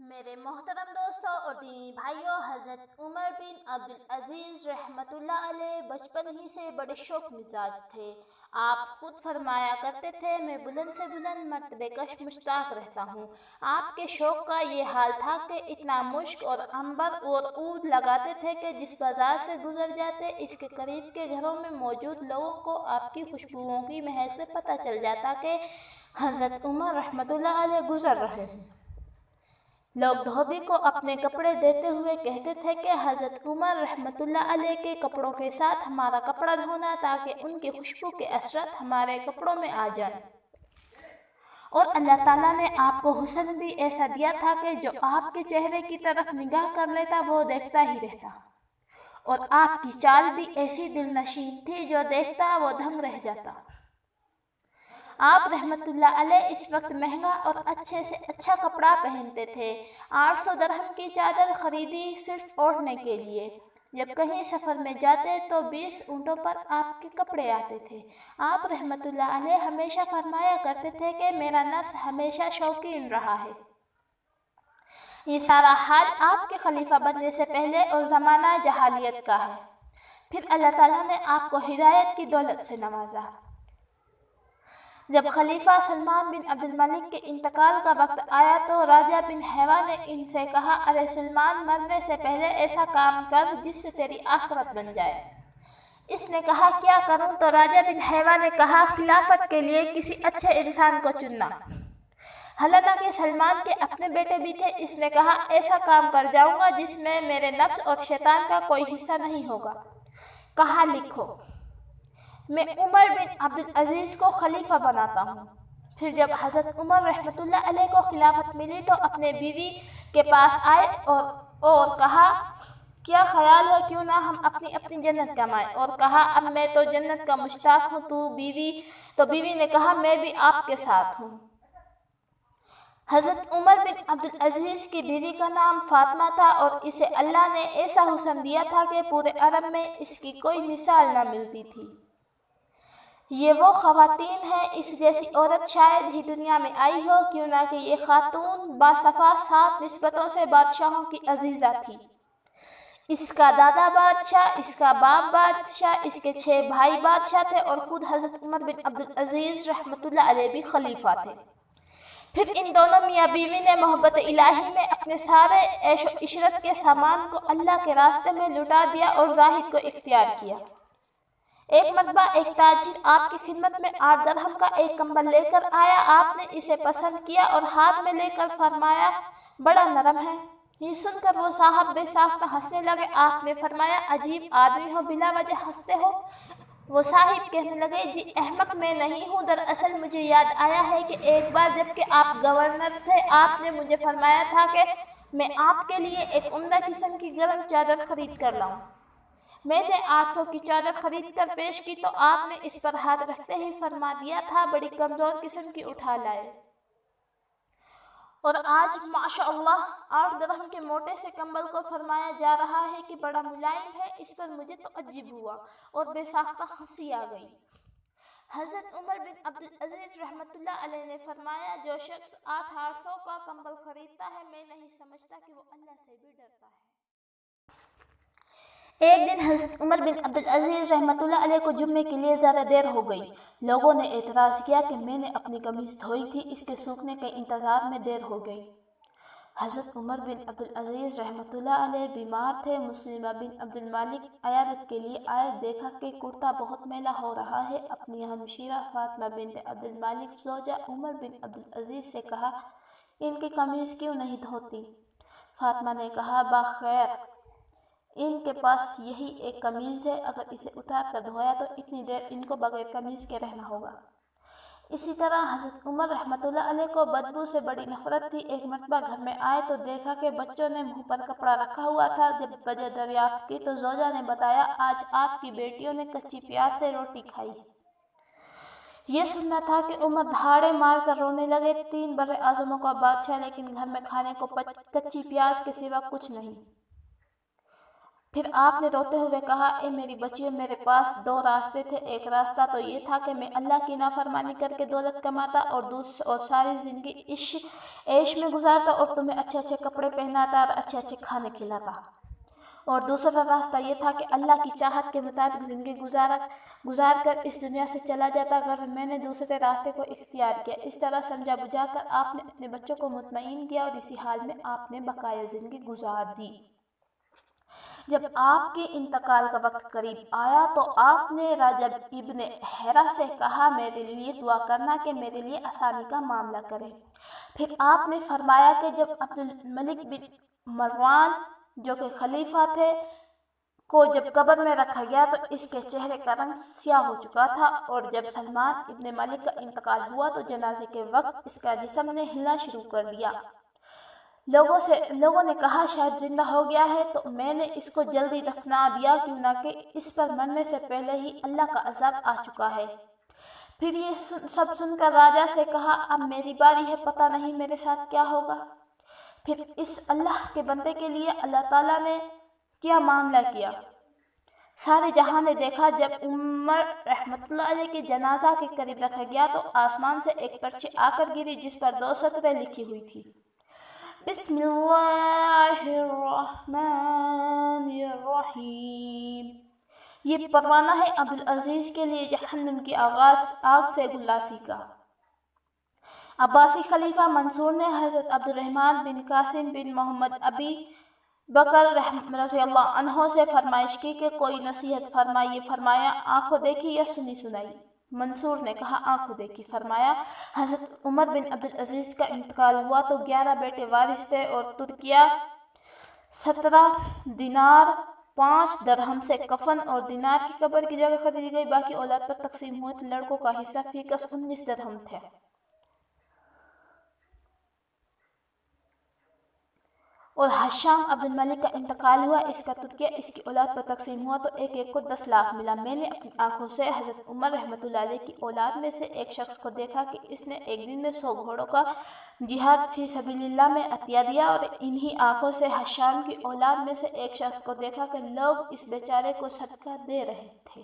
میرے محترم دوستوں اور دینی بھائیوں، حضرت عمر بن عبدالعزیز رحمۃ اللہ علیہ بچپن ہی سے بڑے شوق مزاج تھے۔ آپ خود فرمایا کرتے تھے، میں بلند سے بلند مرتبے کش مشتاق رہتا ہوں۔ آپ کے شوق کا یہ حال تھا کہ اتنا مشک اور عنبر اور عود لگاتے تھے کہ جس بازار سے گزر جاتے، اس کے قریب کے گھروں میں موجود لوگوں کو آپ کی خوشبوؤں کی مہک سے پتہ چل جاتا کہ حضرت عمر رحمۃ اللہ علیہ گزر رہے ہیں۔ لوگ دھوبی کو اپنے کپڑے دیتے ہوئے کہتے تھے کہ حضرت عمر رحمۃ اللہ علیہ کے کپڑوں کے ساتھ ہمارا کپڑا دھونا تاکہ ان کی خوشبو کے اثرات ہمارے کپڑوں میں آ جائیں۔ اور اللہ تعالیٰ نے آپ کو حسن بھی ایسا دیا تھا کہ جو آپ کے چہرے کی طرف نگاہ کر لیتا وہ دیکھتا ہی رہتا، اور آپ کی چال بھی ایسی دل نشین تھی جو دیکھتا وہ دنگ رہ جاتا۔ آپ رحمت اللہ علیہ اس وقت مہنگا اور اچھے سے اچھا کپڑا پہنتے تھے۔ 800 درہم کی چادر خریدی صرف اوڑھنے کے لیے۔ جب کہیں سفر میں جاتے تو 20 اونٹوں پر آپ کے کپڑے آتے تھے۔ آپ رحمت اللہ علیہ ہمیشہ فرمایا کرتے تھے کہ میرا نفس ہمیشہ شوقین رہا ہے۔ یہ سارا حال آپ کے خلیفہ بننے سے پہلے اور زمانہ جاہلیت کا ہے۔ پھر اللہ تعالیٰ نے آپ کو ہدایت کی دولت سے نوازا۔ جب خلیفہ سلمان بن عبد الملک کے انتقال کا وقت آیا تو راجہ بن حیوہ نے ان سے کہا، ارے سلمان، مرنے سے پہلے ایسا کام کر جس سے تیری آخرت بن جائے۔ اس نے کہا، کیا کروں؟ تو راجہ بن حیوہ نے کہا، خلافت کے لیے کسی اچھے انسان کو چننا۔ حالانکہ سلمان کے اپنے بیٹے بھی تھے۔ اس نے کہا، ایسا کام کر جاؤں گا جس میں میرے نفس اور شیطان کا کوئی حصہ نہیں ہوگا۔ کہا، لکھو، میں عمر بن عبدالعزیز کو خلیفہ بناتا ہوں۔ پھر جب حضرت عمر رحمۃ اللہ علیہ کو خلافت ملی تو اپنے بیوی کے پاس آئے اور کہا، کیا خیال ہے کیوں نہ ہم اپنی اپنی جنت کمائیں؟ اور کہا، اب میں تو جنت کا مشتاق ہوں، تو بیوی نے کہا، میں بھی آپ کے ساتھ ہوں۔ حضرت عمر بن عبدالعزیز کی بیوی کا نام فاطمہ تھا اور اسے اللہ نے ایسا حسن دیا تھا کہ پورے عرب میں اس کی کوئی مثال نہ ملتی تھی۔ یہ وہ خواتین ہیں، اس جیسی عورت شاید ہی دنیا میں آئی ہو، کیوں نہ کہ یہ خاتون باصفا 7 نسبتوں سے بادشاہوں کی عزیزہ تھی۔ اس کا دادا بادشاہ، اس کا باپ بادشاہ، اس کے 6 بھائی بادشاہ تھے اور خود حضرت عمر بن عبدالعزیز رحمۃ اللہ علیہ بھی خلیفہ تھے۔ پھر ان دونوں میاں بیوی نے محبت الہی میں اپنے سارے عیش و عشرت کے سامان کو اللہ کے راستے میں لٹا دیا اور زاہد کو اختیار کیا۔ ایک مرتبہ ایک تاجر آپ کی خدمت میں 8 درہم کا ایک کمبل لے کر آیا۔ آپ نے اسے پسند کیا اور ہاتھ میں لے کر فرمایا، بڑا نرم ہے۔ یہ سن کر وہ صاحب بے ساختہ ہنسنے لگے۔ آپ نے فرمایا، عجیب آدمی ہو، بلا وجہ ہنستے ہو۔ وہ صاحب کہنے لگے، جی احمق میں نہیں ہوں، دراصل مجھے یاد آیا ہے کہ ایک بار جب کہ آپ گورنر تھے، آپ نے مجھے فرمایا تھا کہ میں آپ کے لیے ایک عمدہ قسم کی گرم چادر خرید کر لاؤں۔ میں نے 800 کی چادر خرید کر پیش کی تو آپ نے اس پر ہاتھ رکھتے ہی فرما دیا تھا، بڑی کمزور قسم کی اٹھا لائے۔ اور آج ماشاء اللہ 8 درہم کے موٹے سے کمبل کو فرمایا جا رہا ہے کہ بڑا ملائم ہے۔ اس پر مجھے تو عجب ہوا اور بے ساختہ ہنسی آ گئی۔ حضرت عمر بن عبدالعزیز رحمۃ اللہ علیہ نے فرمایا، جو شخص 800 کا کمبل خریدتا ہے، میں نہیں سمجھتا کہ وہ اللہ سے بھی ڈرتا ہے۔ ایک دن حضرت عمر بن عبدالعزیز رحمۃ اللہ علیہ کو جمعے کے لیے زیادہ دیر ہو گئی۔ لوگوں نے اعتراض کیا کہ میں نے اپنی قمیض دھوئی تھی، اس کے سوکھنے کے انتظار میں دیر ہو گئی۔ حضرت عمر بن عبدالعزیز رحمۃ اللہ علیہ بیمار تھے۔ مسلمہ بن عبد الملک عیادت کے لیے آئے، دیکھا کہ کرتا بہت میلا ہو رہا ہے۔ اپنی ہمشیرہ فاطمہ بنت عبد الملک زوجہ عمر بن عبدالعزیز سے کہا، ان کی قمیض کیوں نہیں دھوتی؟ فاطمہ نے کہا، بخیر، ان کے پاس یہی ایک قمیض ہے، اگر اسے اتار کر دھویا تو اتنی دیر ان کو بغیر قمیض کے رہنا ہوگا۔ اسی طرح حضرت عمر رحمۃ اللہ علیہ کو بدبو سے بڑی نفرت تھی۔ ایک مرتبہ گھر میں آئے تو دیکھا کہ بچوں نے منہ پر کپڑا رکھا ہوا تھا۔ جب وجہ دریافت کی تو زوجہ نے بتایا، آج آپ کی بیٹیوں نے کچی پیاز سے روٹی کھائی ہے۔ یہ سننا تھا کہ عمر دھاڑے مار کر رونے لگے۔ 3 بر اعظموں کا بادشاہ، لیکن گھر میں کھانے کو کچی پیاز کے سوا کچھ نہیں۔ پھر آپ نے روتے ہوئے کہا اے میری بچیوں میرے پاس دو راستے تھے، ایک راستہ تو یہ تھا کہ میں اللہ کی نافرمانی کر کے دولت کماتا اور ساری زندگی عیش میں گزارتا اور تمہیں اچھے اچھے کپڑے پہناتا اور اچھے اچھے کھانے کھلاتا، اور دوسرا راستہ یہ تھا کہ اللہ کی چاہت کے مطابق زندگی گزار کر اس دنیا سے چلا جاتا، اگر میں نے دوسرے راستے کو اختیار کیا۔ اس طرح سمجھا بجھا کر آپ نے اپنے بچوں کو مطمئن کیا اور اسی حال میں آپ نے بقایا زندگی گزار دی۔ جب آپ کے انتقال کا وقت قریب آیا تو آپ نے راجہ ابن ہیرا سے کہا میرے لیے دعا کرنا کہ میرے لیے آسانی کا معاملہ کرے۔ پھر آپ نے فرمایا کہ جب عبد الملک بن مروان جو کہ خلیفہ تھے کو جب قبر میں رکھا گیا تو اس کے چہرے کا رنگ سیاہ ہو چکا تھا، اور جب سلمان ابن ملک کا انتقال ہوا تو جنازے کے وقت اس کا جسم نے ہلنا شروع کر دیا۔ لوگوں نے کہا شاید زندہ ہو گیا ہے، تو میں نے اس کو جلدی دفنا دیا کیوں نہ کہ اس پر مرنے سے پہلے ہی اللہ کا عذاب آ چکا ہے۔ پھر یہ سب سن کر راجہ سے کہا اب میری باری ہے، پتہ نہیں میرے ساتھ کیا ہوگا۔ پھر اس اللہ کے بندے کے لیے اللہ تعالیٰ نے کیا معاملہ کیا۔ سارے جہاں نے دیکھا جب عمر رحمۃ اللہ علیہ کے جنازہ کے قریب رکھا گیا تو آسمان سے ایک پرچی آ کر گری جس پر 2 سطریں لکھی ہوئی تھی، بسم اللہ الرحمن الرحیم۔ یہ پروانہ ہے عبدالعزیز کے لیے جہنم کی آگ سے خلاصی کا۔ عباسی خلیفہ منصور نے حضرت عبد الرحمن بن قاسم بن محمد ابی بکر رضی اللہ عنہ سے فرمائش کی کہ کوئی نصیحت فرمائیے۔ فرمایا آنکھوں دیکھی یا سنی سنائی؟ منصور نے کہا آنکھوں دیکھی۔ فرمایا حضرت عمر بن عبدالعزیز کا انتقال ہوا تو 11 بیٹے وارث تھے اور ترکیہ 17 دینار 5 درہم سے کفن اور دینار کی قبر کی جگہ خریدی گئی، باقی اولاد پر تقسیم ہوئے تو لڑکوں کا حصہ فی کس 19 درہم تھے۔ اور حشام عبد الملک کا انتقال ہوا، اس کا ترکیہ اس کی اولاد پر تقسیم ہوا تو ایک ایک کو 10 لاکھ ملا۔ میں نے اپنی آنکھوں سے حضرت عمر رحمۃ اللہ علیہ کی اولاد میں سے ایک شخص کو دیکھا کہ اس نے ایک دن میں 100 گھوڑوں کا جہاد فی سبیل اللہ میں عطیہ دیا، اور انہی آنکھوں سے حشام کی اولاد میں سے ایک شخص کو دیکھا کہ لوگ اس بیچارے کو صدقہ دے رہے تھے۔